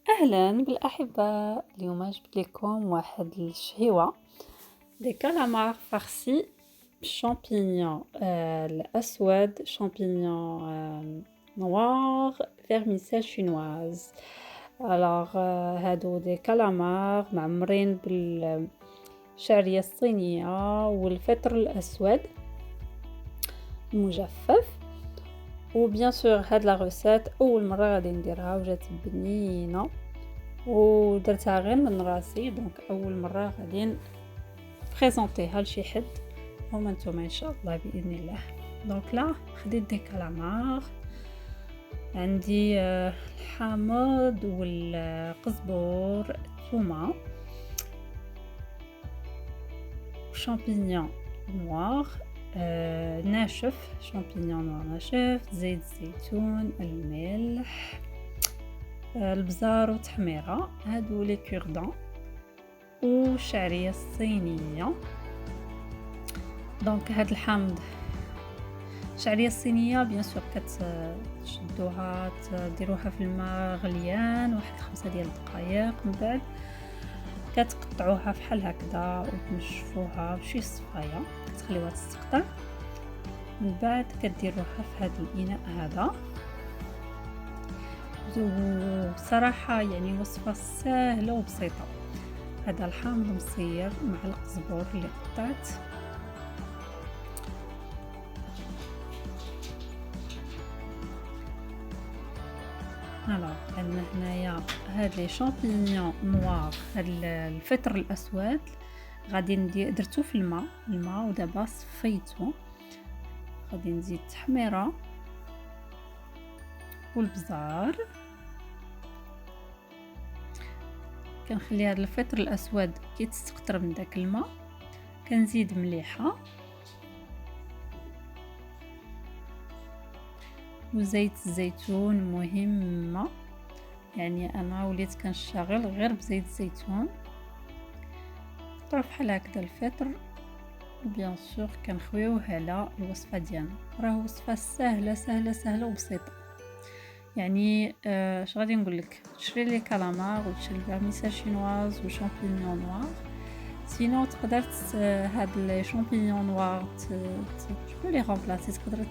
أهلا بالأحبة. اليوم جبت لكم واحد الشهيوة دي كالامار فارسي بالشامبينيون الأسود شامبينيون نوار فيرميسيل شينواز. الوغ هادو دي كالامار معمرين بالشعرية الصينية والفطر الأسود المجفف. وبيان سور هاد لا روسيت اول مره غادي نديرها وجات بنينه ودرتها غير من راسي، دونك اول مره غادي بريزونطيها لشي حد هما نتوما ان شاء الله باذن الله. دونك لا خديت دي كالامار، عندي الحامض والقزبور الثومه شامبينيون نوار ناشف، شامبينيون نوار ناشف، زيت الزيتون، الملح، البزار وتحميرة، هادو لي كوردون وشعرية الصينية. دونك هاد الحامض الشعرية الصينية بيان سور كتشدوها تديروها في الماء غليان واحد 5 ديال الدقائق، من بعد كتقطعوها فحال هكذا وتنشفوها بشي صفايه، كتخليوها تستقطع، من بعد كديروها في هذا الاناء هذا. وصراحه يعني وصفه سهله وبسيطه. هذا الحامض مصير مع القزبور اللي قطعت، عندنا هنايا هاد لي شامبينيون نوار، هاد الفطر الاسود غادي درتو في الماء ودابا صفيتو. غادي نزيد التحميره والبزار، كنخلي هاد الفطر الاسود كيتستقطر من داك الماء، كنزيد مليحه وزيت الزيتون. مهمه يعني انا وليت كنشتغل غير بزيت الزيتون، طرف بحال هكذا الفطر. وبيان سور كنخويوه على الوصفه ديالنا، راه وصفه سهله سهله سهله وبسيطه. يعني اش غادي نقول لك، تشري لي كالامار وتشري الفيرميسيل شينواز وشامبينيون نوار. سينو تقدر هاد لي شامبينيون نوار تبو لي رومبلاسي، تقدر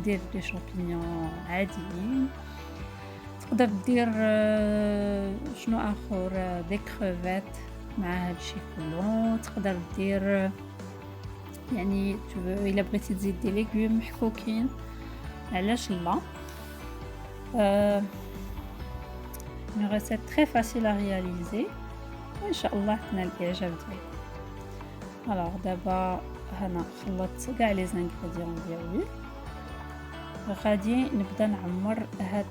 دير لي شامبينيون عاديين، تقدر دير شنو اخر دي كروفيت مع هادشي كله، تقدر دير يعني الا بغيتي تزيد دي ليغوم محكوكين علاش لا. une recette très facile à réaliser وان شاء الله تنال الاعجاب ديالكم. الوغ دابا هنا خلطت كاع لي زانغريديون ديالي، غادي نبدا نعمر هاد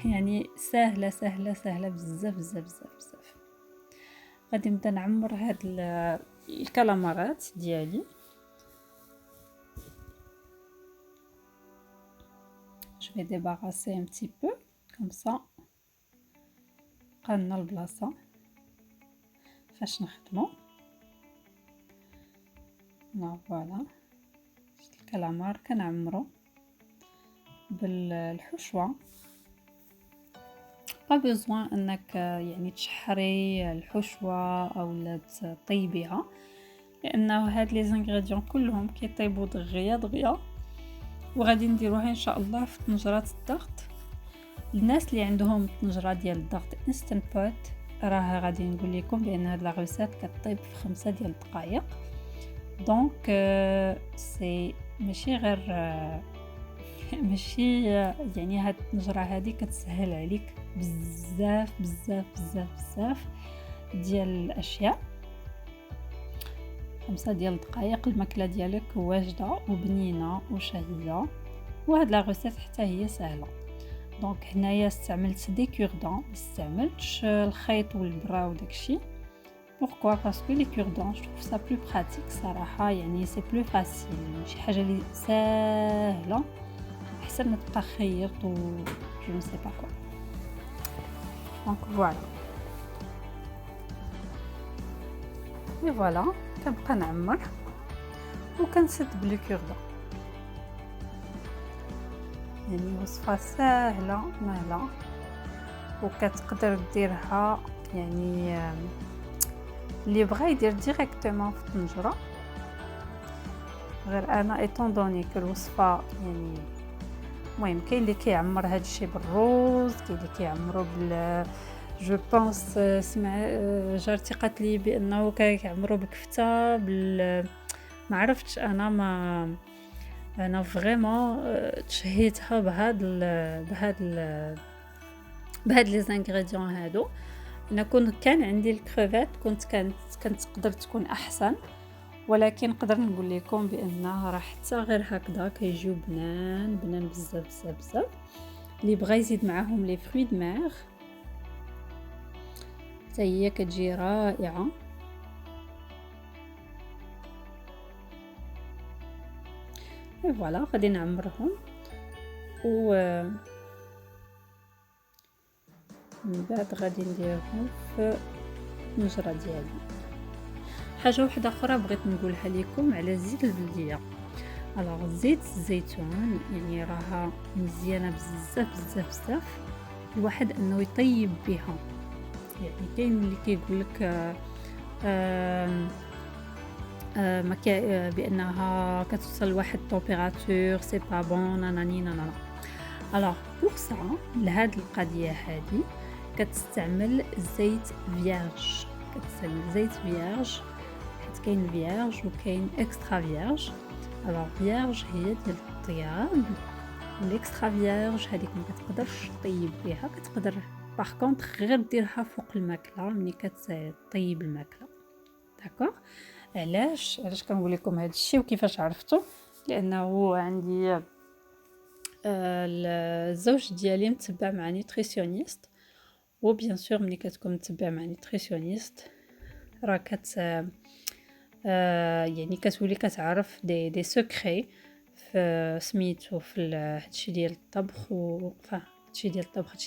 يعني سهله سهله سهله بزاف بزاف بزاف بزاف. غادي نبدا نعمر هاد الكالامارات ديالي. je vais débarrasser un petit peu comme ça قالنا البلاصه فاش نخدمو. فوالا الكالامار كنعمرو بالحشوه، با بيزوان انك يعني تشحري الحشوه او تطيبيها، لانه هاد لي زانغريديون كلهم كيطيبوا دغيا دغيا. وغادي نديروها ان شاء الله في طنجره الضغط. الناس اللي عندهم طنجره ديال الضغط انستنت بوت، راه غادي نقول لكم بان هاد لا ريسيت كطيب في 5 ديال الدقائق. دونك سي ماشي غير ماشي يعني هاد الطنجره هادي كتسهل عليك بزاف بزاف بزاف بزاف ديال الاشياء. 5 ديال الدقائق الماكله ديالك واجده وبنينه وشهيه. وهاد لا ريسيت حتى هي سهله. دونك هنايا استعملت دي كوردون، استعملتش الخيط والبرا وداكشي. pourquoi parce que les cure-dents je trouve ça plus pratique صراحه، يعني c'est plus facile، شي حاجه اللي سهله احسن ما تبقى خيط و je ne sais pas quoi. donc voilà et voilà كنبقى نعمر وكنسد بلي كوردون. يعني وصفه سهله مهله وكتقدر ديرها يعني اللي بغا يدير ديريكتومون في الطنجرة. غير انا ايطون دوني الوصفه يعني المهم كاين اللي كيعمر هذا الشيء بالروز، كاين اللي كيعمرو جو بونس سمع جارتي قالت لي بانه كيعمرو بالكفته ما عرفتش انا فريمون تشهيتها بهاد لي زانغريديون هادو. انا كان عندي الكروفيت كانت تقدر تكون احسن، ولكن نقدر نقول لكم بانها راه حتى غير هكذا كيجيو بنان بزاف. اللي بغى يزيد معاهم لي فروي د مير حتى هي كتجي رائعه. فوالا غادي نعمرهم و من بعد غادي نديرهم في الطنجره ديالي. حاجه واحده اخرى بغيت نقولها لكم على زيت البلديه. الوغ زيت الزيتون يعني راها مزيانه بزاف الواحد انه يطيب بها. يعني كاين اللي كيقول لك بانها كتوصل لواحد التمبيراتور سي با بون ناناني. الوغ بوغ سا لهاد القضيه هذه كتستعمل زيت فيرج. حيت كاين فيرج وكاين اكسترا فيرج. الوغ فيرج هي ديال الطياب، والاكسترا فيرج هذيك ما كتقدرش طيب بها. كتقدر باغ كونطخ غير ديرها فوق الماكله ملي كتطيب الماكله. داكوغ. علاش كنقول لكم هذا الشيء وكيفاش عرفتو؟ لانه عندي الزوج ديالي متبع مع نيوتريسيونيست، وبيان سور ملي كتكون متبع مع نيوتريسيونيست راه يعني كتولي كتعرف دي سوكري في سميتو في هادشي ديال الطبخ هادشي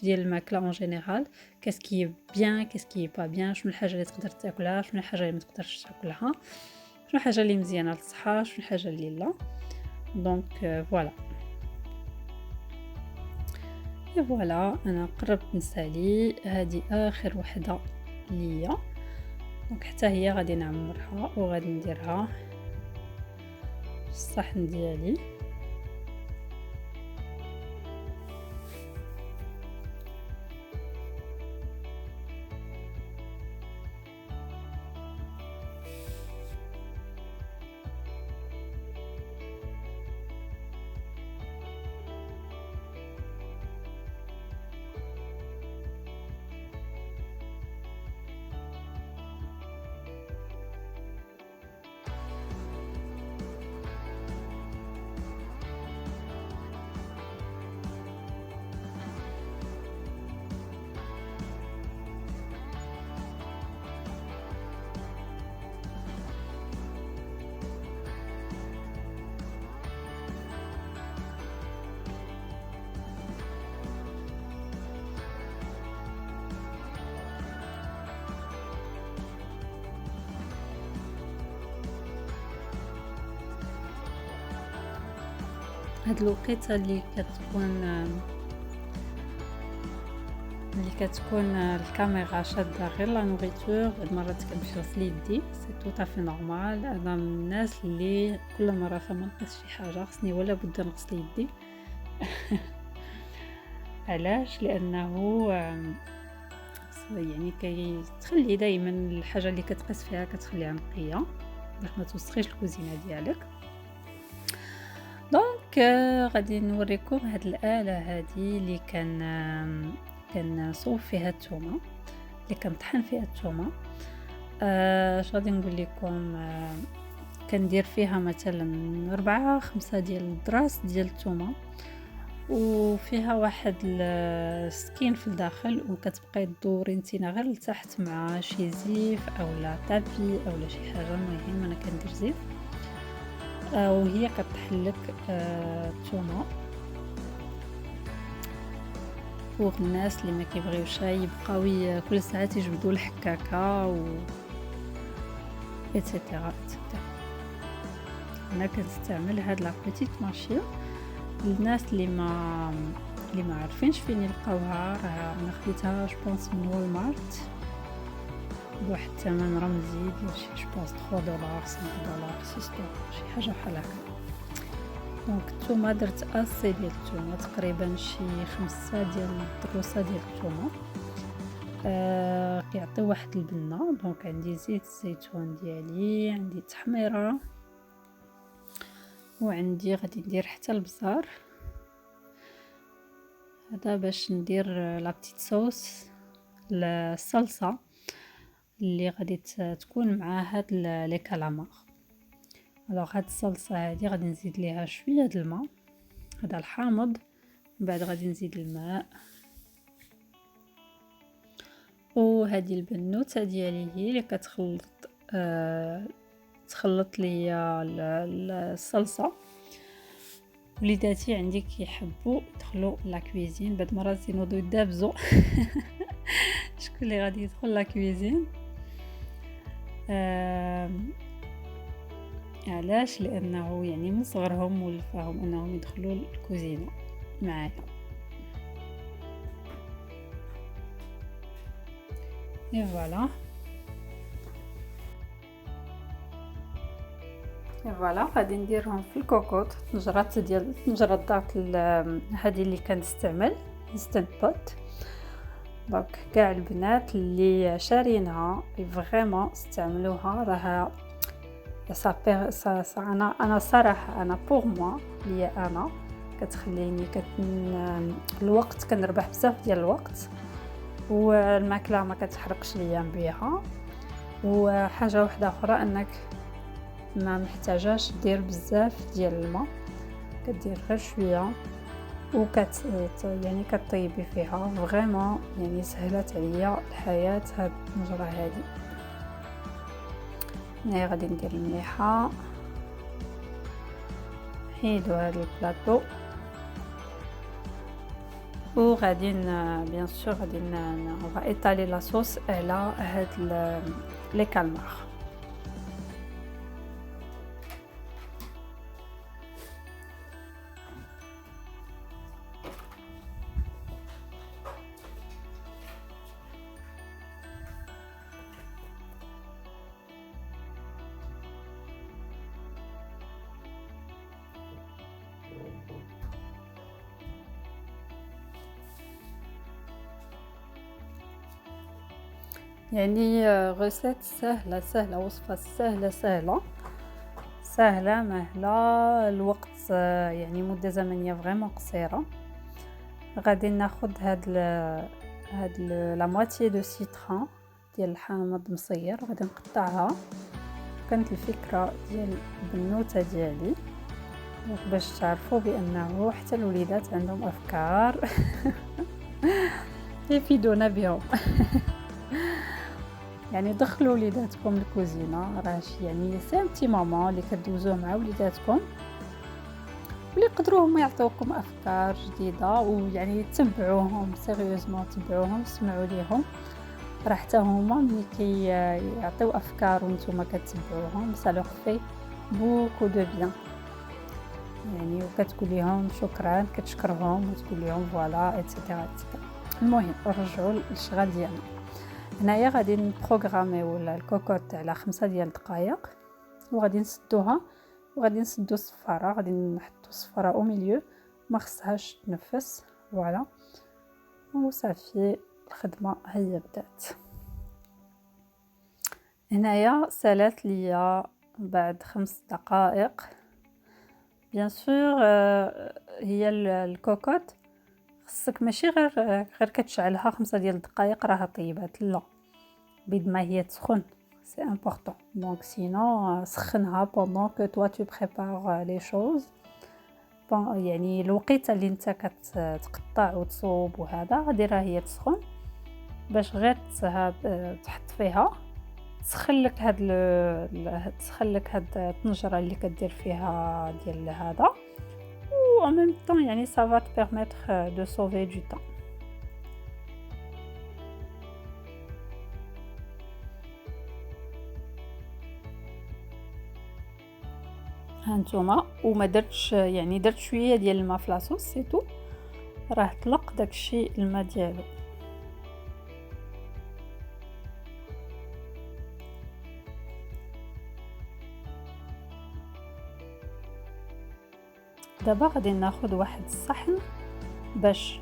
ديال الماكله اون جينيرال. كاسكي بيان كاسكي با بيان، شنو الحاجه اللي تقدر تاكلها، شنو الحاجه اللي ما تقدرش تاكلها، شنو الحاجه اللي مزيانه للصحه، شنو الحاجه اللي لا. دونك فوالا انا قربت نسالي هذه اخر وحده ليا. دونك حتى هي غادي نعمرها وغادي نديرها في الصحن ديالي. هاد الوقيته اللي كتكون الكاميرا شاده غير لا نوريتور، بعض المرات كنمشي نغسل يدي سي تو طافي نورمال. انا من الناس اللي كل مره فما نقص شي حاجه خصني ولا بد نغسل يدي. علاش؟ لانه يعني كتخلي دائما الحاجه اللي كتقيس فيها كتخليها نقيه باش ما توسخيش الكوزينه ديالك. دونك غادي نوريكم هاد الاله هذه اللي كنصوب فيها الثومه، اللي كنطحن فيها الثومه. اش غادي نقول لكم، كندير فيها مثلا 4-5 ديال الدراس ديال الثومه، وفيها واحد السكين في الداخل، وكتبقاي تدوري نتينا غير لتحت مع شي زيف اولا طابي اولا شي حاجه. المهم انا كندير زيف وهي كتحلك الثومه. فوق الناس اللي ما كيبغيوش يبقاو كل ساعات يجبدوا الحكاكه ايتترا. انا كنستعمل هاد لا بيتيت ماشين. الناس اللي اللي ما عارفينش فين يلقاوها، راه انا خديتها جوبونس من والمارت بواحد الثمن رمزي ديال شي جوبونس 3 دولار 5 دولار 6 دولار شي حاجه بحال هكا. دونك الثومه درت اسي ديال الثومه، تقريبا شي 5 ديال الدروسه ديال الثومه. كيعطي واحد البنه. دونك عندي زيت الزيتون ديالي، عندي التحميره، وعندي غادي ندير حتى البزار هذا باش ندير لا بتيت صوص الصلصه اللي غادي تكون مع هاد لي كالامار. الوغ هاد الصلصه هادي غادي نزيد ليها شويه د الماء، هذا الحامض، من بعد غادي نزيد الماء. وهذه البنوته ديالي هي اللي كتخلط تخلط ليا الصلصه. وليداتي عندي كيحبوا يدخلوا لا كويزين، بعد مرات ينوضوا يدابزوا شكون اللي غادي يدخل لا كويزين. علاش؟ لانه يعني من صغرهم ولفاهم انهم يدخلوا الكوزينه معايا. اي فوالا غادي نديرهم في الكوكوط، طنجرات ديال الضغط هذه اللي كنستعمل انستنت بوت. دونك كاع البنات اللي شارينها فريمون استعملوها، راه انا صراحه انا بوغ موا ليا انا كتخليني الوقت كنربح بزاف ديال الوقت، والماكله ما كتحرقش ليا بها. وحاجه واحده اخرى انك ما محتاجاش دير بزاف ديال الماء، كدير غير شويه يعني كطيبي فيها. فريمون يعني سهلت عليا الحياه هاد النجره هذه. هنا غادي ندير المليحه، حيدو هاد البلاطو، وغادي بيان سور غادي ايطالي لا صوص على هاد لي كالمار. يعني غوسيت سهله، وصفه سهله مهله، الوقت يعني مده زمنيه فريمون قصيره. غادي ناخذ هاد لا موitié دو سيترون ديال الحامض مصير، غادي نقطعها. كانت الفكره ديال البنوته ديالي باش تعرفوا بانه حتى الوليدات عندهم افكار يفيدونا بهم يعني دخلوا وليداتكم الكوزينه، راه يعني سامتي ماما اللي كدوزوه مع وليداتكم، واللي يقدروا هما يعطيوكم افكار جديده، ويعني تبعوهم سيريوزمون، تبعوهم اسمعوا ليهم، راه حتى هما ملي كيعطيو افكار وانتم كتبعوهم سا لو في بوكو دو بيان يعني. وكتقول لهم شكرا، كتشكرهم وتقول لهم فوالا ايتترا. المهم نرجعوا للشغل ديالنا. هنايا غادي نبروغراميو الكوكوط على 5 ديال الدقائق، وغادي نسدوها، وغادي نسدو الصفاره، غادي نحطو الصفاره او ميليو، ما خصهاش تنفس. فوالا وصافي الخدمه هي بدات. هنايا سالات ليا بعد 5 دقائق. بيان سور هي الكوكوط خصك ماشي غير كتشعلها 5 ديال الدقائق راها طيبات، لا، بيد ما هي تسخن، سي امبورطون. دونك سينو سخنها بوندون كو توا تو بريبار لي شوز. يعني الوقيته اللي انت كتقطع وتصوب وهذا ديرها هي تسخن، باش غير تحط فيها تسخلك هاد الطنجره اللي كدير فيها ديال هذا، و en même temps يعني ça va te permettre de sauver du temps. هانتوما وما درتش يعني درت شويه ديال الماء في لاصوص سيتو، راه طلق داكشي الماء ديالو. دابا غادي ناخد واحد الصحن باش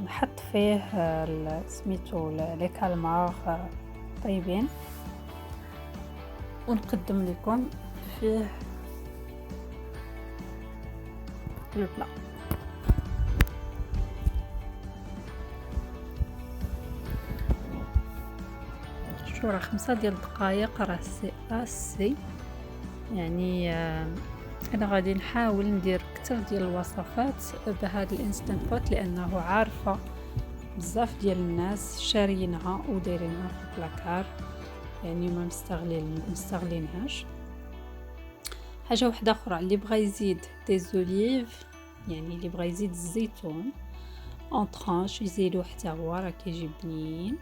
نحط فيه سميتو لي كالمار طيبين، ونقدم لكم فيه البلا. شو راه 5 ديال الدقائق، راه سي اسي يعني. انا غادي نحاول ندير كتر ديال الوصفات بهذا الانستنت بوت، لانه عارفه بزاف ديال الناس شاريينها ودايرينها في البلاكار، يعني ما مستغلينهاش. حاجه واحده اخرى، اللي بغى يزيد دي زوليف، يعني اللي بغى يزيد الزيتون اون طرانش يزيدو حتى هو، راه كيجي بنين.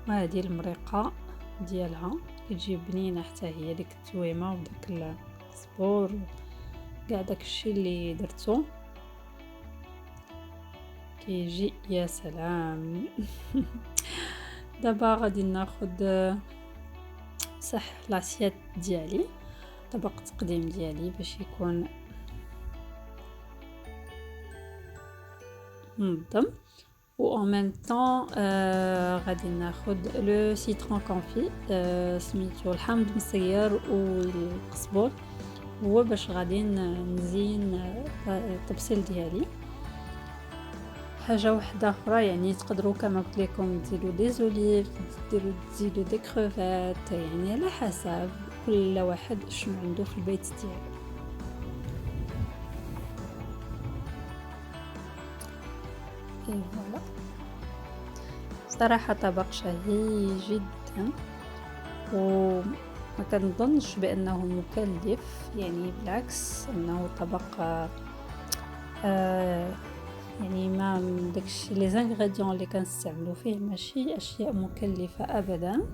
وهذه المريقه ديالها كتجي بنينه حتى هي، ديك التويمه وداك الصبور وكاع داكشي اللي درتو كيجي يا سلام. دابا غادي ناخد صح لاسيات ديالي، طبق التقديم ديالي باش يكون منظم. و en même temps غادي ناخد لو سيترون كونفي، سميتو الحامض مسير والقزبر، هو باش غادي نزين التبصيل ديالي. حاجه واحده اخرى، يعني تقدروا كما قلت لكم تزيدوا دي زوليف، تزيدوا دي كروفات، يعني على حسب كل واحد شنو عنده في البيت ديالو. اي فوالا، صراحه طبق شهي جدا، وما كنظنش بانه مكلف، يعني بالعكس انه طبق يعني ما داكشي لي زانغريديون اللي كنستعملوا فيه ماشي اشياء مكلفه ابدا،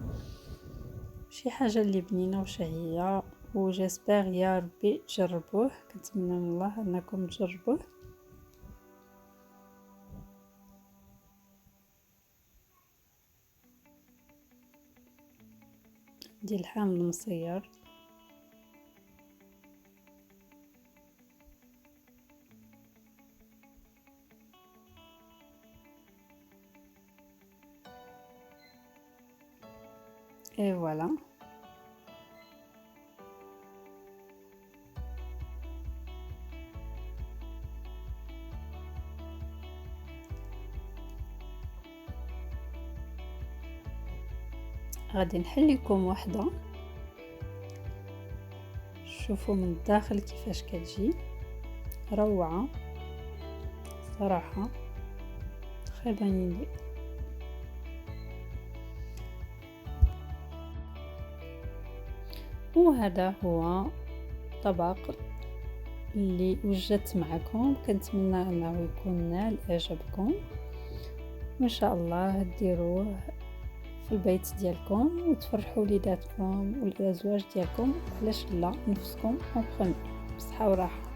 شي حاجه اللي بنينه وشهيه. وجيسبر يا ربي تجربوه، كنتمنى من الله انكم تجربوه. ديال الحامض المصير. اي فوالا، غادي نحل لكم وحده، شوفوا من الداخل كيفاش كتجي روعه صراحه، خي بانين لي. وهذا هو طبق اللي وجدت معكم، كنتمنى انه يكون نال اعجابكم، وان شاء الله ديروه في البيت ديالكم وتفرحوا وليداتكم والازواج ديالكم، علاش لا نفسكم اون بروميير. بصحه وراحه.